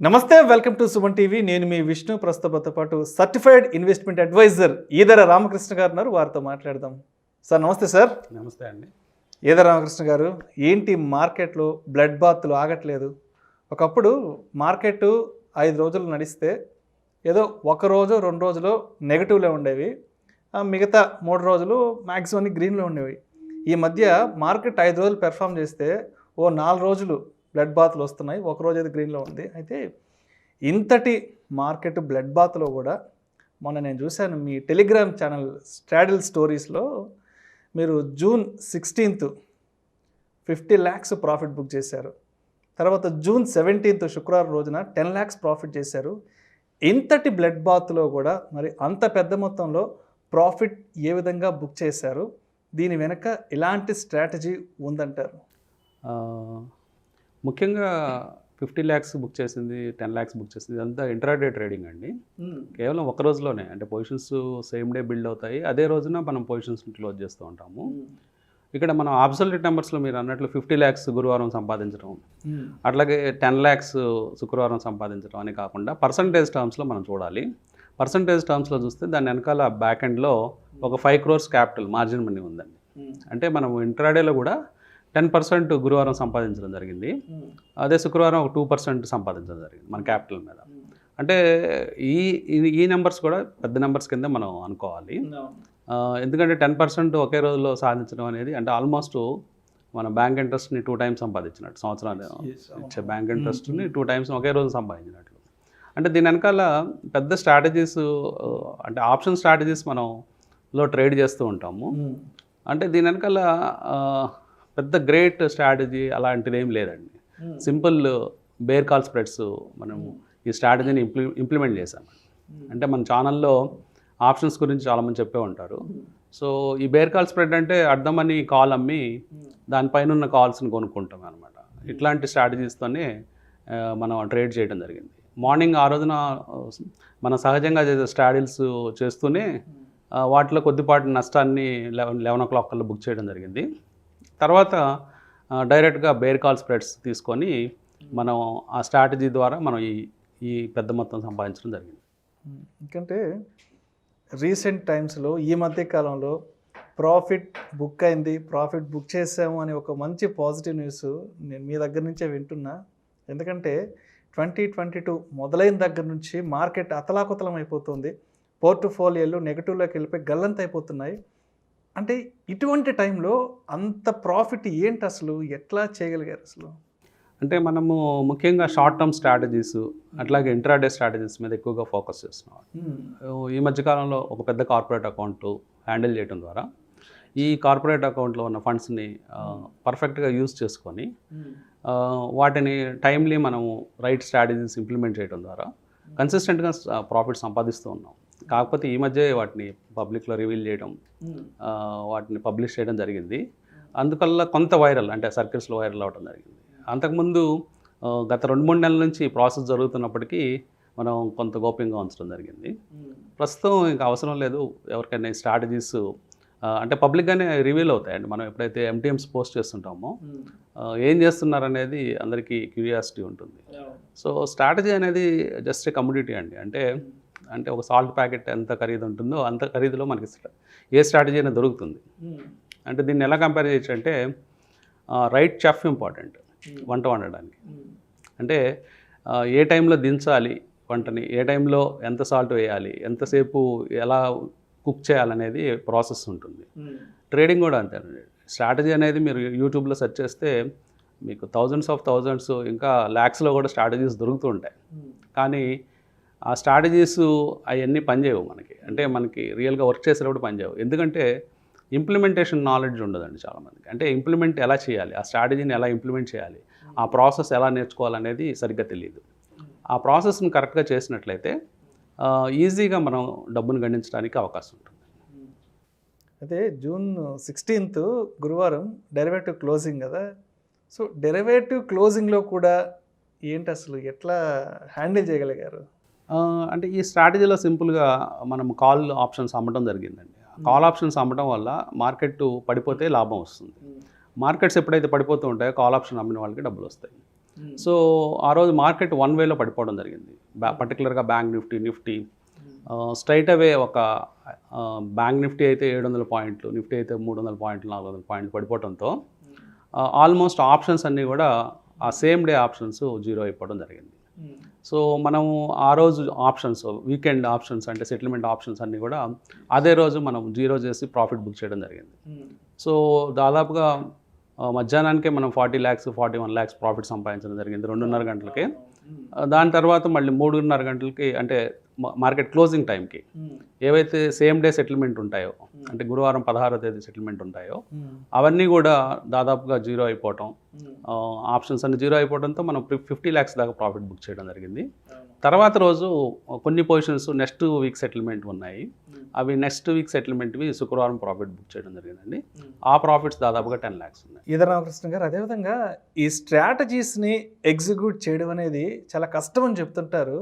నమస్తే welcome to Suman TV. నేను మీ విష్ణు. ప్రస్తుతంతో పాటు certified investment adviser Edara Ramakrishna garu ఉన్నారు. వారితో మాట్లాడదాం. సార్ నమస్తే. సార్ నమస్తే అండి. ఈదర రామకృష్ణ గారు, ఏంటి మార్కెట్లో బ్లడ్ బాత్లు ఆగట్లేదు? ఒకప్పుడు మార్కెట్ 5 రోజులు నడిస్తే ఏదో ఒక రోజు 2 రోజులు నెగిటివ్లో ఉండేవి, మిగతా 3 రోజులు మ్యాక్సిమం గ్రీన్లో ఉండేవి. ఈ మధ్య మార్కెట్ 5 రోజులు పెర్ఫామ్ చేస్తే 4 రోజులు బ్లడ్ బాత్లు వస్తున్నాయి, ఒక రోజు అయితే గ్రీన్లో ఉంది. అయితే ఇంతటి మార్కెట్ బ్లడ్ బాత్లో కూడా మొన్న నేను చూశాను మీ టెలిగ్రామ్ ఛానల్ స్ట్రాడిల్ స్టోరీస్లో మీరు June 16th 50 lakhs profit book చేశారు. తర్వాత జూన్ 17th శుక్రవారం రోజున 10 lakhs ప్రాఫిట్ చేశారు. ఇంతటి బ్లడ్ బాత్లో కూడా మరి అంత పెద్ద మొత్తంలో ప్రాఫిట్ ఏ విధంగా బుక్ చేశారు? దీని వెనక ఎలాంటి స్ట్రాటజీ ఉందంటారు? ముఖ్యంగా 50 lakhs బుక్ చేసింది, 10 lakhs బుక్ చేసింది, ఇదంతా ఇంట్రాడే ట్రేడింగ్ అండి. కేవలం ఒక రోజులోనే, అంటే పొజిషన్స్ సేమ్ డే బిల్డ్ అవుతాయి, అదే రోజున మనం పొజిషన్స్ క్లోజ్ చేస్తూ ఉంటాము. ఇక్కడ మనం అబ్సల్యూట్ నెంబర్స్లో మీరు అన్నట్లు 50 lakhs గురువారం సంపాదించడం, అట్లాగే 10 lakhs శుక్రవారం సంపాదించడం అని కాకుండా పర్సంటేజ్ టర్మ్స్లో మనం చూడాలి. పర్సంటేజ్ టర్మ్స్లో చూస్తే దాని వెనకాల బ్యాక్ ఎండ్లో ఒక 5 crores క్యాపిటల్ మార్జిన్ మనీ ఉందండి. అంటే మనం ఇంట్రాడేలో కూడా 10% గురువారం సంపాదించడం జరిగింది, అదే శుక్రవారం ఒక 2% సంపాదించడం జరిగింది మన క్యాపిటల్ మీద. అంటే ఈ నెంబర్స్ కూడా పెద్ద నెంబర్స్ కింద మనం అనుకోవాలి. ఎందుకంటే 10% ఒకే రోజులో సాధించడం అనేది అంటే ఆల్మోస్ట్ మన బ్యాంక్ ఇంట్రెస్ట్ని 2 times సంపాదించినట్టు, సంవత్సరాలు ఇచ్చే బ్యాంక్ ఇంట్రెస్ట్ని 2 times ఒకే రోజు సంపాదించినట్లు. అంటే దీని వెనకాల పెద్ద స్ట్రాటజీస్, అంటే ఆప్షన్ స్ట్రాటజీస్ మనంలో ట్రేడ్ చేస్తూ ఉంటాము. అంటే దీని వెనకాల పెద్ద గ్రేట్ స్ట్రాటజీ అలాంటిది ఏం లేదండి. సింపుల్ బేర్ కాల్ స్ప్రెడ్స్ మనం ఈ స్ట్రాటజీని ఇంప్లిమెంట్ చేశాం. అంటే మన ఛానల్లో ఆప్షన్స్ గురించి చాలామంది చెప్పే ఉంటారు. సో ఈ బేర్ కాల్ స్ప్రెడ్ అంటే అర్థమని కాల్ అమ్మి దానిపైన ఉన్న కాల్స్ని కొనుక్కుంటాం అనమాట. ఇట్లాంటి స్ట్రాటజీస్తోనే మనం ట్రేడ్ చేయడం జరిగింది. మార్నింగ్ ఆ రోజున మనం సహజంగా చేసే స్ట్రాడిల్స్ చేస్తూనే వాటిలో కొద్దిపాటి నష్టాన్ని 11 o'clock కల్లా బుక్ చేయడం జరిగింది. తర్వాత డైరెక్ట్గా బేర్ కాల్ స్ప్రెడ్స్ తీసుకొని మనం ఆ స్ట్రాటజీ ద్వారా మనం ఈ పెద్ద మొత్తం సంపాదించడం జరిగింది. ఎందుకంటే రీసెంట్ టైమ్స్లో ఈ మధ్య కాలంలో ప్రాఫిట్ బుక్ అయింది, ప్రాఫిట్ బుక్ చేసాము అని ఒక మంచి పాజిటివ్ న్యూస్ నేను మీ దగ్గర నుంచే వింటున్నా. ఎందుకంటే 2022 మొదలైన దగ్గర నుంచి మార్కెట్ అతలాకుతలం అయిపోతుంది, పోర్ట్ఫోలియోలు నెగిటివ్లోకి వెళ్ళిపోయి గల్లంత అయిపోతున్నాయి. అంటే ఇటువంటి టైంలో అంత ప్రాఫిట్ ఏంటి అసలు, ఎట్లా చేయగలిగారు అసలు? అంటే మనము ముఖ్యంగా షార్ట్ టర్మ్ స్ట్రాటజీస్ అట్లాగే ఇంట్రాడే స్ట్రాటజీస్ మీద ఎక్కువగా ఫోకస్ చేస్తున్నాం. ఈ మధ్యకాలంలో ఒక పెద్ద కార్పొరేట్ అకౌంట్ హ్యాండిల్ చేయడం ద్వారా ఈ కార్పొరేట్ అకౌంట్లో ఉన్న ఫండ్స్ని పర్ఫెక్ట్గా యూజ్ చేసుకొని వాటిని టైమ్లీ మనము రైట్ స్ట్రాటజీస్ ఇంప్లిమెంట్ చేయడం ద్వారా కన్సిస్టెంట్గా ప్రాఫిట్ సంపాదిస్తూ ఉన్నాం. కాకపోతే ఈ మధ్య వాటిని పబ్లిక్లో రివీల్ చేయడం, వాటిని పబ్లిష్ చేయడం జరిగింది. అందువల్ల కొంత వైరల్, అంటే సర్కిల్స్లో వైరల్ అవ్వడం జరిగింది. అంతకుముందు గత 2-3 నెలల నుంచి ప్రాసెస్ జరుగుతున్నప్పటికీ మనం కొంత గోప్యంగా ఉంచడం జరిగింది. ప్రస్తుతం ఇంకా అవసరం లేదు, ఎవరికైనా స్ట్రాటజీస్ అంటే పబ్లిక్గానే రివీల్ అవుతాయండి. మనం ఎప్పుడైతే MTMs పోస్ట్ చేస్తుంటామో ఏం చేస్తున్నారనేది అందరికీ క్యూరియాసిటీ ఉంటుంది. సో స్ట్రాటజీ అనేది జస్ట్ ఏ కమ్యూడిటీ అండి. అంటే ఒక సాల్ట్ ప్యాకెట్ ఎంత ఖరీదు ఉంటుందో అంత ఖరీదులో మనకి ఏ స్ట్రాటజీ అయినా దొరుకుతుంది. అంటే దీన్ని ఎలా కంపేర్ చేయొచ్చు అంటే రైట్ చెఫ్ ఇంపార్టెంట్ వంట వండడానికి. అంటే ఏ టైంలో దించాలి వంటని, ఏ టైంలో ఎంత సాల్ట్ వేయాలి, ఎంతసేపు ఎలా కుక్ చేయాలనేది ప్రాసెస్ ఉంటుంది. ట్రేడింగ్ కూడా అంతేనండి. స్ట్రాటజీ అనేది మీరు యూట్యూబ్లో సెర్చ్ చేస్తే మీకు thousands ఇంకా lakhsలో కూడా స్ట్రాటజీస్ దొరుకుతూ ఉంటాయి. కానీ ఆ స్ట్రాటజీస్ అవన్నీ పనిచేయవు మనకి. అంటే మనకి రియల్గా వర్క్ చేసేటప్పుడు పనిచేయవు. ఎందుకంటే ఇంప్లిమెంటేషన్ నాలెడ్జ్ ఉండదండి చాలామందికి. అంటే ఇంప్లిమెంట్ ఎలా చేయాలి, ఆ స్ట్రాటజీని ఎలా ఇంప్లిమెంట్ చేయాలి, ఆ ప్రాసెస్ ఎలా నేర్చుకోవాలనేది సరిగ్గా తెలియదు. ఆ ప్రాసెస్ని కరెక్ట్గా చేసినట్లయితే ఈజీగా మనం డబ్బును గణించడానికి అవకాశం ఉంటుంది. అయితే జూన్ 16th గురువారం డెరివేటివ్ క్లోజింగ్ కదా. సో డెరివేటివ్ క్లోజింగ్లో కూడా ఏంటి అసలు, ఎట్లా హ్యాండిల్ చేయగలిగారు? అంటే ఈ స్ట్రాటజీలో సింపుల్గా మనం కాల్ ఆప్షన్స్ అమ్మటం జరిగిందండి. కాల్ ఆప్షన్స్ అమ్మటం వల్ల మార్కెట్ పడిపోతే లాభం వస్తుంది. మార్కెట్స్ ఎప్పుడైతే పడిపోతూ ఉంటాయో కాల్ ఆప్షన్ అమ్మిన వాళ్ళకి డబ్బులు వస్తాయి. సో ఆ రోజు మార్కెట్ వన్ వేలో పడిపోవడం జరిగింది. పర్టికులర్గా బ్యాంక్ నిఫ్టీ స్ట్రైట్ అవే ఒక బ్యాంక్ నిఫ్టీ అయితే 700 పాయింట్లు, నిఫ్టీ అయితే 300 పాయింట్లు, 400 పాయింట్లు పడిపోవడంతో ఆల్మోస్ట్ ఆప్షన్స్ అన్నీ కూడా ఆ సేమ్ డే ఆప్షన్స్ జీరో అయిపోవడం జరిగింది. సో మనము ఆ రోజు ఆప్షన్స్, వీకెండ్ ఆప్షన్స్ అంటే సెటిల్మెంట్ ఆప్షన్స్ అన్నీ కూడా అదే రోజు మనం జీరో చేసి ప్రాఫిట్ బుక్ చేయడం జరిగింది. సో దాదాపుగా మధ్యాహ్నానికే మనం 40 lakhs 41 lakhs ప్రాఫిట్ సంపాదించడం జరిగింది 2:30 గంటలకి. దాని తర్వాత మళ్ళీ 3:30 గంటలకి అంటే మార్కెట్ క్లోజింగ్ టైంకి ఏవైతే సేమ్ డే సెటిల్మెంట్ ఉంటాయో, అంటే గురువారం 16వ తేదీ సెటిల్మెంట్ ఉంటాయో అవన్నీ కూడా దాదాపుగా జీరో అయిపోవటం, ఆప్షన్స్ అన్ని జీరో అయిపోవడంతో మనం 50 lakhs దాకా ప్రాఫిట్ బుక్ చేయడం జరిగింది. తర్వాత రోజు కొన్ని పొజిషన్స్ నెక్స్ట్ వీక్ సెటిల్మెంట్ ఉన్నాయి, అవి నెక్స్ట్ వీక్ సెటిల్మెంట్వి శుక్రవారం ప్రాఫిట్ బుక్ చేయడం జరిగిందండి. ఆ ప్రాఫిట్స్ దాదాపుగా 10 lakhs ఉన్నాయి. ఈదర్ రామకృష్ణ గారు, అదేవిధంగా ఈ స్ట్రాటజీస్ని ఎగ్జిక్యూట్ చేయడం అనేది చాలా కష్టం అని చెప్తుంటారు.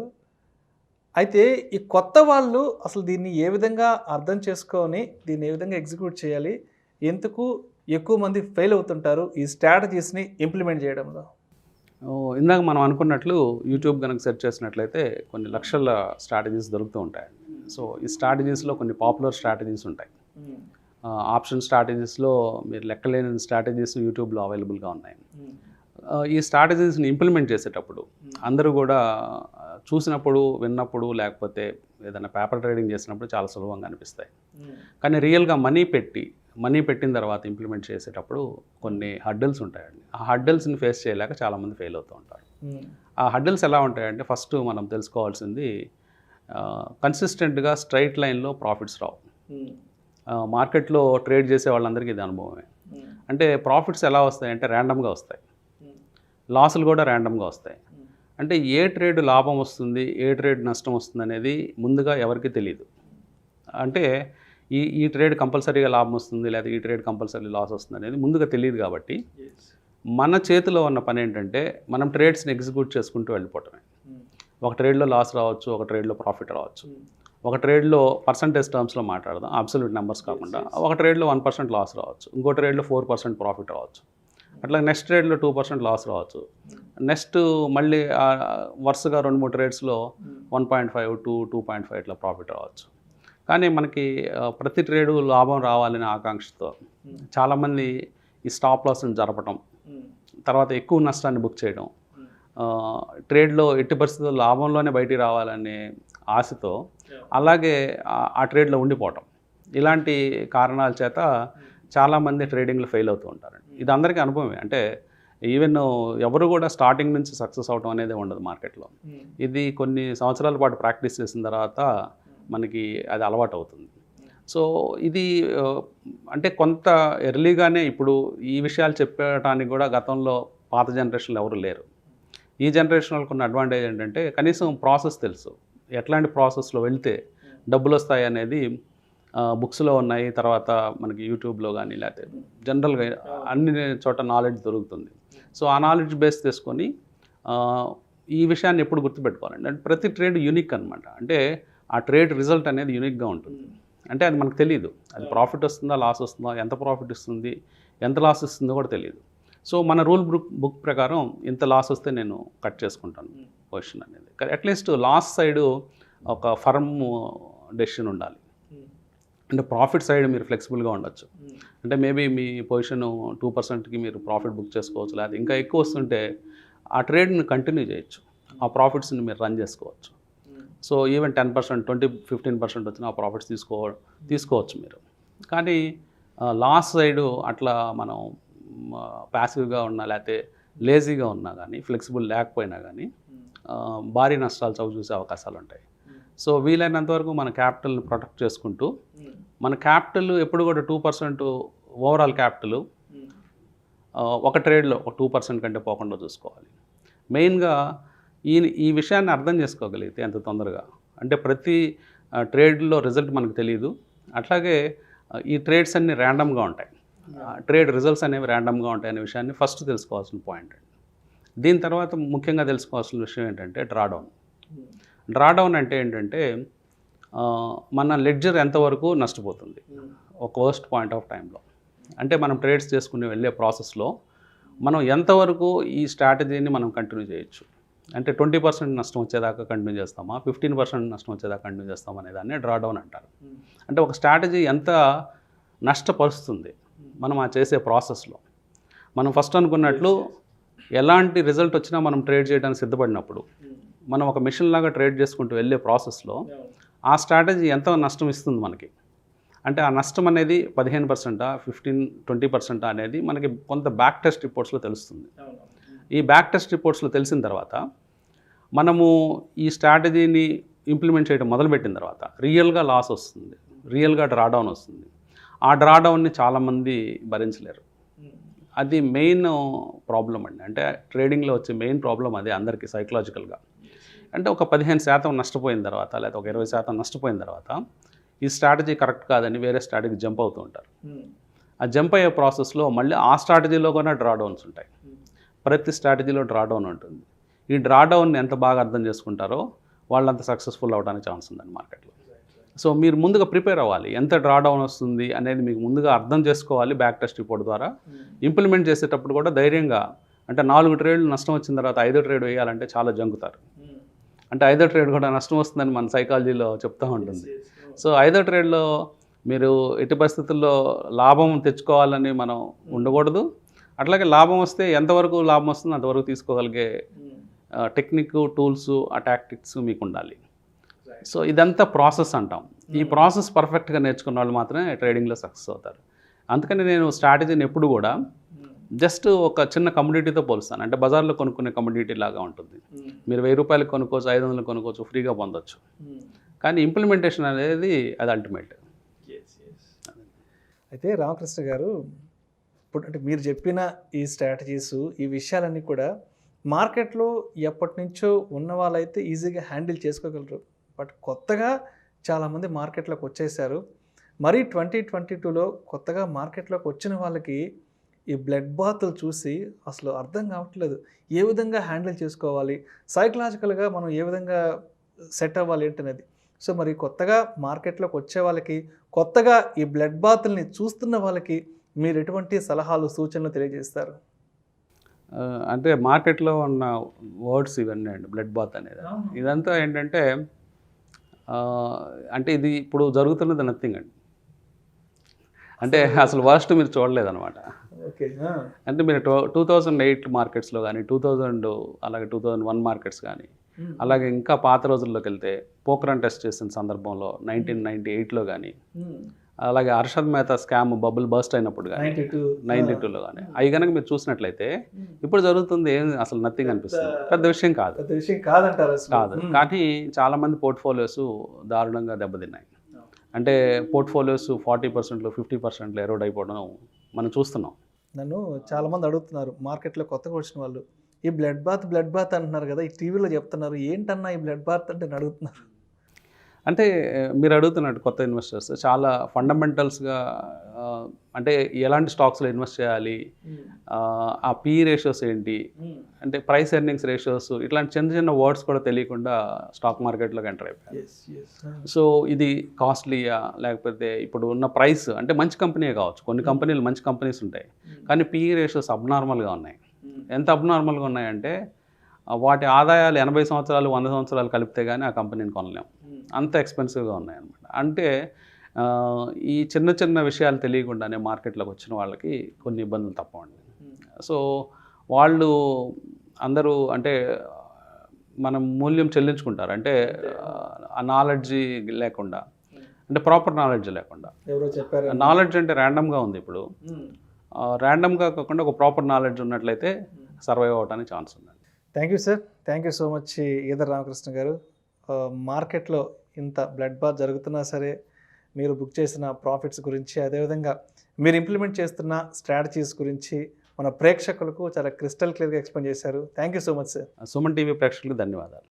అయితే ఈ కొత్త వాళ్ళు అసలు దీన్ని ఏ విధంగా అర్థం చేసుకొని దీన్ని ఏ విధంగా ఎగ్జిక్యూట్ చేయాలి, ఎందుకు ఎక్కువ మంది ఫెయిల్ అవుతుంటారు ఈ స్ట్రాటజీస్ని ఇంప్లిమెంట్ చేయడంలో? ఇందాక మనం అనుకున్నట్లు యూట్యూబ్ కనుక సెర్చ్ చేసినట్లయితే కొన్ని లక్షల స్ట్రాటజీస్ దొరుకుతూ ఉంటాయి. సో ఈ స్ట్రాటజీస్లో కొన్ని పాపులర్ స్ట్రాటజీస్ ఉంటాయి. ఆప్షన్ స్ట్రాటజీస్లో మీరు లెక్కలేని స్ట్రాటజీస్ యూట్యూబ్లో అవైలబుల్గా ఉన్నాయి. ఈ స్ట్రాటజీస్ని ఇంప్లిమెంట్ చేసేటప్పుడు అందరూ కూడా చూసినప్పుడు, విన్నప్పుడు, లేకపోతే ఏదైనా పేపర్ ట్రేడింగ్ చేసినప్పుడు చాలా సులభంగా అనిపిస్తాయి. కానీ రియల్గా మనీ పెట్టిన తర్వాత ఇంప్లిమెంట్ చేసేటప్పుడు కొన్ని హడ్డల్స్ ఉంటాయండి. ఆ హడ్డల్స్ని ఫేస్ చేయలేక చాలామంది ఫెయిల్ అవుతూ ఉంటారు. ఆ హడ్డల్స్ ఎలా ఉంటాయంటే, ఫస్ట్ మనం తెలుసుకోవాల్సింది కన్సిస్టెంట్గా స్ట్రైట్ లైన్లో ప్రాఫిట్స్ రావు. మార్కెట్లో ట్రేడ్ చేసే వాళ్ళందరికీ ఇది అనుభవమే. అంటే ప్రాఫిట్స్ ఎలా వస్తాయంటే ర్యాండమ్గా వస్తాయి, లాసులు కూడా ర్యాండమ్గా వస్తాయి. అంటే ఏ ట్రేడ్ లాభం వస్తుంది, ఏ ట్రేడ్ నష్టం వస్తుంది అనేది ముందుగా ఎవరికి తెలియదు. అంటే ఈ ట్రేడ్ కంపల్సరీగా లాభం వస్తుంది, లేదా ఈ ట్రేడ్ కంపల్సరీ లాస్ వస్తుంది అనేది ముందుగా తెలియదు. కాబట్టి మన చేతిలో ఉన్న పని ఏంటంటే మనం ట్రేడ్స్ని ఎగ్జిక్యూట్ చేసుకుంటూ వెళ్ళిపోవటమే. ఒక ట్రేడ్లో లాస్ రావచ్చు, ఒక ట్రేడ్లో ప్రాఫిట్ రావచ్చు. ఒక ట్రేడ్లో పర్సంటేజ్ టర్మ్స్లో మాట్లాడదాం, అబ్సల్యూట్ నెంబర్స్ కాకుండా. ఒక ట్రేడ్లో 1% లాస్ రావచ్చు, ఇంకో ట్రేడ్లో 4% ప్రాఫిట్ రావచ్చు. అట్లా నెక్స్ట్ ట్రేడ్లో 2% లాస్ రావచ్చు. నెక్స్ట్ మళ్ళీ వరుసగా 2-3 ట్రేడ్స్లో 1.5, 2.5 ఇట్లా ప్రాఫిట్ రావచ్చు. కానీ మనకి ప్రతి ట్రేడు లాభం రావాలనే ఆకాంక్షతో చాలామంది ఈ స్టాప్ లాస్ని జరపటం, తర్వాత ఎక్కువ నష్టాన్ని బుక్ చేయడం, ట్రేడ్లో ఎట్టి పరిస్థితుల్లో లాభంలోనే బయటికి రావాలనే ఆశతో అలాగే ఆ ట్రేడ్లో ఉండిపోవటం, ఇలాంటి కారణాల చేత చాలామంది ట్రేడింగ్లో ఫెయిల్ అవుతూ ఉంటారండి. ఇది అందరికీ అనుభవమే. అంటే ఈవెన్ ఎవరు కూడా స్టార్టింగ్ నుంచి సక్సెస్ అవటం అనేది ఉండదు మార్కెట్లో. ఇది కొన్ని సంవత్సరాల పాటు ప్రాక్టీస్ చేసిన తర్వాత మనకి అది అలవాటు అవుతుంది. సో ఇది అంటే కొంత ఎర్లీగానే ఇప్పుడు ఈ విషయాలు చెప్పడానికి కూడా గతంలో పాత జనరేషన్లో ఎవరు లేరు. ఈ జనరేషన్ వాళ్ళకు ఉన్న అడ్వాంటేజ్ ఏంటంటే కనీసం ప్రాసెస్ తెలుసు, ఎట్లాంటి ప్రాసెస్లో వెళ్తే డబ్బులు వస్తాయి అనేది బుక్స్లో ఉన్నాయి. తర్వాత మనకి యూట్యూబ్లో కానీ లేకపోతే జనరల్గా అన్ని చోట నాలెడ్జ్ దొరుకుతుంది. సో ఆ నాలెడ్జ్ బేస్ చేసుకొని ఈ విషయాన్ని ఎప్పుడు గుర్తుపెట్టుకోవాలండి. అంటే ప్రతి ట్రేడ్ యూనిక్ అనమాట. అంటే ఆ ట్రేడ్ రిజల్ట్ అనేది యూనిక్గా ఉంటుంది. అంటే అది మనకు తెలియదు, అది ప్రాఫిట్ వస్తుందా లాస్ వస్తుందా, ఎంత ప్రాఫిట్ ఇస్తుంది ఎంత లాస్ ఇస్తుందో కూడా తెలియదు. సో మన రూల్ బుక్ ప్రకారం ఇంత లాస్ వస్తే నేను కట్ చేసుకుంటాను పొజిషన్ అనేది. అట్లీస్ట్ లాస్ సైడు ఒక ఫర్మ్ డెసిషన్ ఉండాలి. అంటే ప్రాఫిట్ సైడ్ మీరు ఫ్లెక్సిబుల్గా ఉండొచ్చు. అంటే మేబీ మీ పొజిషన్ 2%కి మీరు ప్రాఫిట్ బుక్ చేసుకోవచ్చు, లేదా ఇంకా ఎక్కువ వస్తుంటే ఆ ట్రేడ్ని కంటిన్యూ చేయొచ్చు, ఆ ప్రాఫిట్స్ని మీరు రన్ చేసుకోవచ్చు. సో ఈవెన్ 10%, 15% వచ్చిన ఆ ప్రాఫిట్స్ తీసుకోవచ్చు మీరు. కానీ లాస్ సైడు అట్లా మనం ప్యాసివ్గా ఉన్నా లేకపోతే లేజీగా ఉన్నా కానీ, ఫ్లెక్సిబుల్ లేకపోయినా కానీ భారీ నష్టాలు చవిచూసే అవకాశాలు ఉంటాయి. సో వీలైనంత వరకు మన క్యాపిటల్ని ప్రొటెక్ట్ చేసుకుంటూ, మన క్యాపిటల్ ఎప్పుడు కూడా 2% ఓవరాల్ క్యాపిటల్ ఒక ట్రేడ్లో ఒక 2% కంటే పోకుండా చూసుకోవాలి. మెయిన్గా ఈ విషయాన్ని అర్థం చేసుకోగలిగితే ఎంత తొందరగా, అంటే ప్రతి ట్రేడ్లో రిజల్ట్ మనకు తెలియదు, అట్లాగే ఈ ట్రేడ్స్ అన్నీ ర్యాండమ్గా ఉంటాయి, ట్రేడ్ రిజల్ట్స్ అనేవి ర్యాండమ్గా ఉంటాయి అనే విషయాన్ని ఫస్ట్ తెలుసుకోవాల్సిన పాయింట్ అండి. దీని తర్వాత ముఖ్యంగా తెలుసుకోవాల్సిన విషయం ఏంటంటే డ్రాడౌన్ అంటే ఏంటంటే మన లెడ్జర్ ఎంతవరకు నష్టపోతుంది ఒక వర్స్ట్ పాయింట్ ఆఫ్ టైంలో. అంటే మనం ట్రేడ్స్ చేసుకుని వెళ్ళే ప్రాసెస్లో మనం ఎంతవరకు ఈ స్ట్రాటజీని మనం కంటిన్యూ చేయొచ్చు. అంటే 20% నష్టం వచ్చేదాకా కంటిన్యూ చేస్తామా, 15% నష్టం వచ్చేదాకా కంటిన్యూ చేస్తామా అనే దాన్ని డ్రాడౌన్ అంటారు. అంటే ఒక స్ట్రాటజీ ఎంత నష్టపరుస్తుంది మనం ఆ చేసే ప్రాసెస్లో. మనం ఫస్ట్ అనుకున్నట్లు ఎలాంటి రిజల్ట్ వచ్చినా మనం ట్రేడ్ చేయడానికి సిద్ధపడినప్పుడు, మనం ఒక మిషన్ లాగా ట్రేడ్ చేసుకుంటూ వెళ్ళే ప్రాసెస్లో ఆ స్ట్రాటజీ ఎంత నష్టం ఇస్తుంది మనకి. అంటే ఆ నష్టం అనేది 15%, 20% అనేది మనకి కొంత బ్యాక్ టెస్ట్ రిపోర్ట్స్లో తెలుస్తుంది. ఈ బ్యాక్ టెస్ట్ రిపోర్ట్స్లో తెలిసిన తర్వాత మనము ఈ స్ట్రాటజీని ఇంప్లిమెంట్ చేయడం మొదలుపెట్టిన తర్వాత రియల్గా లాస్ వస్తుంది, రియల్గా డ్రాడౌన్ వస్తుంది. ఆ డ్రాడౌన్ని చాలామంది భరించలేరు. అది మెయిన్ ప్రాబ్లం అండి. అంటే ట్రేడింగ్లో వచ్చే మెయిన్ ప్రాబ్లం అదే అందరికీ సైకలాజికల్గా. అంటే ఒక 15% నష్టపోయిన తర్వాత లేదా ఒక 20% నష్టపోయిన తర్వాత ఈ స్ట్రాటజీ కరెక్ట్ కాదని వేరే స్ట్రాటజీకి జంప్ అవుతూ ఉంటారు. ఆ జంప్ అయ్యే ప్రాసెస్లో మళ్ళీ ఆ స్ట్రాటజీలో కూడా డ్రాడౌన్స్ ఉంటాయి. ప్రతి స్ట్రాటజీలో డ్రాడౌన్ ఉంటుంది. ఈ డ్రాడౌన్ని ఎంత బాగా అర్థం చేసుకుంటారో వాళ్ళంత సక్సెస్ఫుల్ అవ్వడానికి ఛాన్స్ ఉందండి మార్కెట్లో. సో మీరు ముందుగా ప్రిపేర్ అవ్వాలి. ఎంత డ్రాడౌన్ వస్తుంది అనేది మీకు ముందుగా అర్థం చేసుకోవాలి. బ్యాక్ టెస్ట్ రిపోర్ట్ ద్వారా ఇంప్లిమెంట్ చేసేటప్పుడు కూడా ధైర్యంగా, అంటే 4 ట్రేడ్లు నష్టం వచ్చిన తర్వాత 5వ ట్రేడ్ వేయాలంటే చాలా జంకుతారు. అంటే 5వ ట్రేడ్ కూడా నష్టం వస్తుందని మన సైకాలజీలో చెప్తూ ఉంటుంది. సో 5వ ట్రేడ్లో మీరు ఎట్టి పరిస్థితుల్లో లాభం తెచ్చుకోవాలని మనం ఉండకూడదు. అట్లాగే లాభం వస్తే ఎంతవరకు లాభం వస్తుందో అంతవరకు తీసుకోగలిగే టెక్నిక్, టూల్స్, ఆ టాక్టిక్స్ మీకు ఉండాలి. సో ఇదంతా ప్రాసెస్ అంటాం. ఈ ప్రాసెస్ పర్ఫెక్ట్గా నేర్చుకున్న వాళ్ళు మాత్రమే ట్రేడింగ్లో సక్సెస్ అవుతారు. అందుకని నేను స్ట్రాటజీని ఎప్పుడు కూడా జస్ట్ ఒక చిన్న కమ్యూనిటీతో పోలుస్తాను. అంటే బజార్లో కొనుక్కునే కమ్యూనిటీ లాగా ఉంటుంది. మీరు 1000 రూపాయలకు కొనుక్కోవచ్చు, 500 కొనుక్కోవచ్చు, ఫ్రీగా పొందొచ్చు. కానీ ఇంప్లిమెంటేషన్ అనేది అది అల్టిమేట్. అయితే రామకృష్ణ గారు, ఇప్పుడు అంటే మీరు చెప్పిన ఈ స్ట్రాటజీస్, ఈ విషయాలన్నీ కూడా మార్కెట్లో ఎప్పటి నుంచో ఉన్న వాళ్ళైతే ఈజీగా హ్యాండిల్ చేసుకోగలరు. బట్ కొత్తగా చాలామంది మార్కెట్లోకి వచ్చేసారు. మరి 2022లో కొత్తగా మార్కెట్లోకి వచ్చిన వాళ్ళకి ఈ బ్లడ్ బాత్లు చూసి అసలు అర్థం కావట్లేదు. ఏ విధంగా హ్యాండిల్ చేసుకోవాలి, సైకలాజికల్గా మనం ఏ విధంగా సెట్ అవ్వాలి ఏంటనేది. సో మరి కొత్తగా మార్కెట్లోకి వచ్చే వాళ్ళకి, కొత్తగా ఈ బ్లడ్ బాత్ల్ని చూస్తున్న వాళ్ళకి మీరు ఎటువంటి సలహాలు, సూచనలు తెలియజేస్తారు? అంటే మార్కెట్లో ఉన్న వర్డ్స్ ఇవన్నీ అండి. బ్లడ్ బాత్ అనేది ఇదంతా ఏంటంటే అంటే ఇది ఇప్పుడు జరుగుతున్నది నథింగ్ అండి. అంటే అసలు వర్స్ట్ మీరు చూడలేదన్నమాట. ఓకే. అంటే మీరు 2008 మార్కెట్స్లో కానీ, 2000 అలాగే 2001 మార్కెట్స్ కానీ, అలాగే ఇంకా పాత రోజుల్లోకి వెళ్తే పోక్రాన్ టెస్ట్ చేసిన సందర్భంలో 1998లో కానీ, అలాగే Harshad Mehta scam bubble burst అయినప్పుడు కానీ 92లో కానీ అవి కనుక మీరు చూసినట్లయితే ఇప్పుడు జరుగుతుంది ఏం అసలు నథింగ్ అనిపిస్తుంది. పెద్ద విషయం కాదు. కాదు. కానీ చాలామంది పోర్ట్ఫోలియోస్ దారుణంగా దెబ్బతిన్నాయి. అంటే పోర్ట్ఫోలియోస్ 40%, 50% ఎరోడ్ అయిపోవడం మనం చూస్తున్నాం. నన్ను చాలామంది అడుగుతున్నారు, మార్కెట్లో కొత్తగా వచ్చిన వాళ్ళు, ఈ బ్లడ్ బాత్ అంటున్నారు కదా, ఈ టీవీలో చెప్తున్నారు, ఏంటన్నా ఈ బ్లడ్ బాత్ అంటే అడుగుతున్నారు. అంటే మీరు అడుగుతున్నట్టు కొత్త ఇన్వెస్టర్స్ చాలా ఫండమెంటల్స్గా, అంటే ఎలాంటి స్టాక్స్లో ఇన్వెస్ట్ చేయాలి, ఆ పీ రేషియోస్ ఏంటి, అంటే ప్రైస్ ఎర్నింగ్స్ రేషియోస్, ఇట్లాంటి చిన్న చిన్న వర్డ్స్ కూడా తెలియకుండా స్టాక్ మార్కెట్లోకి ఎంటర్ అయిపోయారు. సో ఇది కాస్ట్లీయా, లేకపోతే ఇప్పుడు ఉన్న ప్రైస్, అంటే మంచి కంపెనీ కావచ్చు, కొన్ని కంపెనీలు మంచి కంపెనీస్ ఉంటాయి, కానీ పీ రేషియోస్ అబ్నార్మల్గా ఉన్నాయి. ఎంత అబ్నార్మల్గా ఉన్నాయంటే వాటి ఆదాయాలు 80 సంవత్సరాలు, 100 సంవత్సరాలు కలిపితే కానీ ఆ కంపెనీని కొనలేము, అంత ఎక్స్పెన్సివ్గా ఉన్నాయన్నమాట. అంటే ఈ చిన్న చిన్న విషయాలు తెలియకుండానే మార్కెట్లోకి వచ్చిన వాళ్ళకి కొన్ని ఇబ్బందులు తప్పవండి. సో వాళ్ళు అందరూ అంటే మనం మూల్యం చెల్లించుకుంటారు. అంటే ఆ నాలెడ్జి లేకుండా, అంటే ప్రాపర్ నాలెడ్జ్ లేకుండా. నాలెడ్జ్ అంటే ర్యాండమ్గా ఉంది. ఇప్పుడు ర్యాండమ్గా కాకుండా ఒక ప్రాపర్ నాలెడ్జ్ ఉన్నట్లయితే సర్వైవ్ అవ్వడానికి ఛాన్స్ ఉంది. Thank you sir. Thank you so much either Ramakrishna గారు. మార్కెట్లో ఇంత బ్లడ్ బాత్ జరుగుతున్నా సరే మీరు బుక్ చేసిన ప్రాఫిట్స్ గురించి, అదేవిధంగా మీరు ఇంప్లిమెంట్ చేస్తున్న స్ట్రాటజీస్ గురించి మన ప్రేక్షకులకు చాలా క్రిస్టల్ క్లియర్గా ఎక్స్ప్లెయిన్ చేశారు. Thank you so much sir. Suman TV ప్రేక్షకులకు ధన్యవాదాలు.